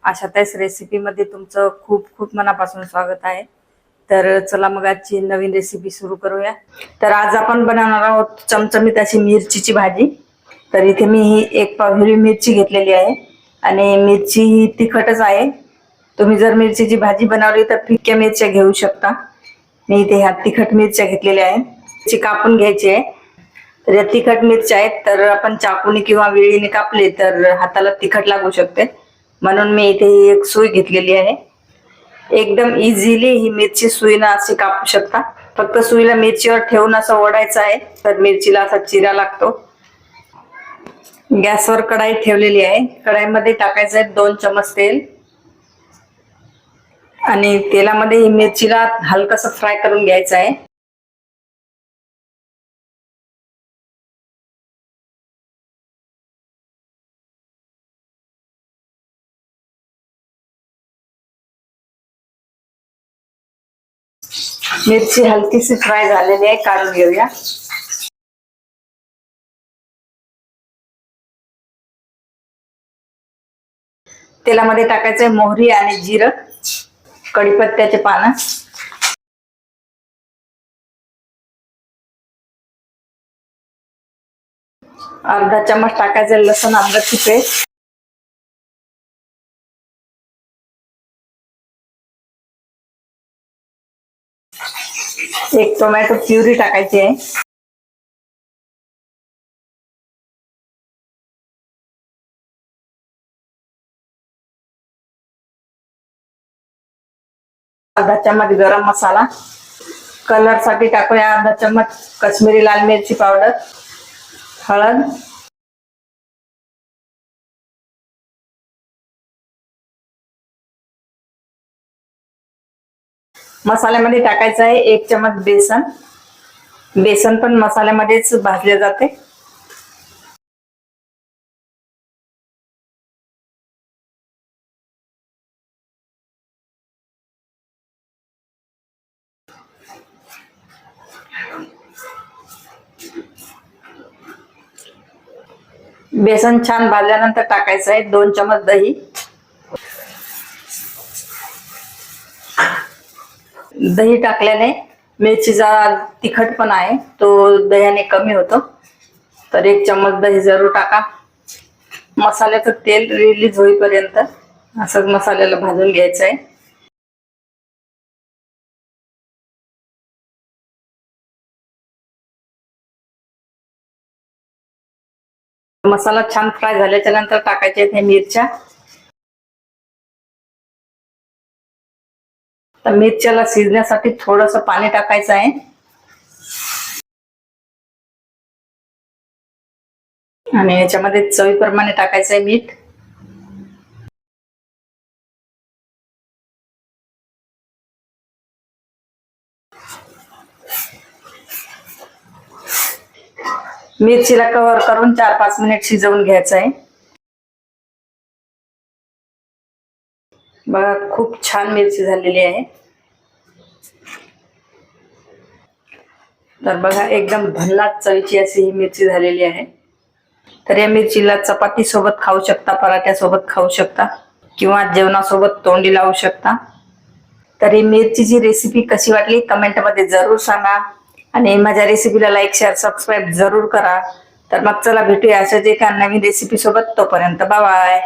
आशाताईस रेसिपीमध्ये तुमचं खूप खूप मनापासून स्वागत आहे। तर चला मग आजची नवीन रेसिपी सुरू करूया। तर आज आपण बनवणार आहोत चमचमीत अशी मिरचीची भाजी। तर इथे मी ही एक पाव हिरवी मिरची घेतलेली आहे आणि मिरची ही तिखटच आहे। तुम्ही जर मिरचीची भाजी बनवली तर फिक्क्या मिरच्या घेऊ शकता। मी इथे ह्या तिखट मिरच्या घेतलेल्या आहेत, ची कापून घ्यायची आहे। तर या तिखट मिरच्या आहेत, तर आपण चाकूने किंवा विळीने कापले तर हाताला तिखट लागू शकते, म्हणून मी इथे एक सुई घेतलेली आहे। एकदम इझिली ही मिरची सुईने अशी कापू शकता। फक्त सुईला मिरचीवर ठेवून असं ओढायचं आहे, तर मिरचीला असा चिरा लागतो। गॅसवर कढाई ठेवलेली आहे। कढाईमध्ये टाकायचं आहे 2 चमच तेल आणि तेलामध्ये ही मिरचीला हलकसं फ्राय करून घ्यायचं आहे। मिरची हलकीशी फ्राय झालेली आहे, काढून घेऊया। तेलामध्ये टाकायचंय मोहरी आणि जिरं, कढीपत्त्याचे पानं, अर्धा चम्मच टाकायचं लसूण अद्रकची पेस्ट, एक टोमॅटो प्युरी टाकायची आहे, अर्धा चम्मच गरम मसाला, कलर साठी टाकूया अर्धा चम्मच काश्मीरी लाल मिरची पावडर, हळद, मसाल्यामध्ये टाकायचं आहे 1 चम्मच बेसन। बेसन पण मसाल्यामध्येच भाजले जाते। बेसन छान भाजल्यानंतर टाकायचं आहे 2 चम्मच दही। दही टाकल्याने मिरचीचा तिखटपणा आहे तो दह्याने कमी होतो, तर 1 चम्मच दही जरूर टाका। मसाल्याचं तेल रिलीज होईपर्यंत असं मसाल्याला भाजून घ्यायचं आहे। मसाला छान फ्राय झाल्याच्या नंतर टाकायचे आहेत मिरच्या। तर मिरच्याला शिजण्यासाठी थोडंसं पाणी टाकायचं आहे आणि याच्यामध्ये चवीप्रमाणे टाकायचं आहे मीठ। मिरचीला कव्हर करून 4-5 मिनिट शिजवून घ्यायचं आहे। बघा खूप छान मिरची झालेली आहे। तर बघा एकदम भन्नाट चवीची अशी ही मिरची झालेली आहे। तर या मिरचीला चपाती सोबत खाऊ शकता, पराठ्यासोबत खाऊ शकता किंवा जेवणासोबत तोंडी लावू शकता। तर ही मिरचीची रेसिपी कशी वाटली कमेंट मध्ये जरूर सांगा आणि माझ्या रेसिपीला लाईक शेअर सबस्क्राईब जरूर करा। तर मग चला भेटूया अशाच एका नवीन रेसिपी सोबत, तोपर्यंत बाय बाय।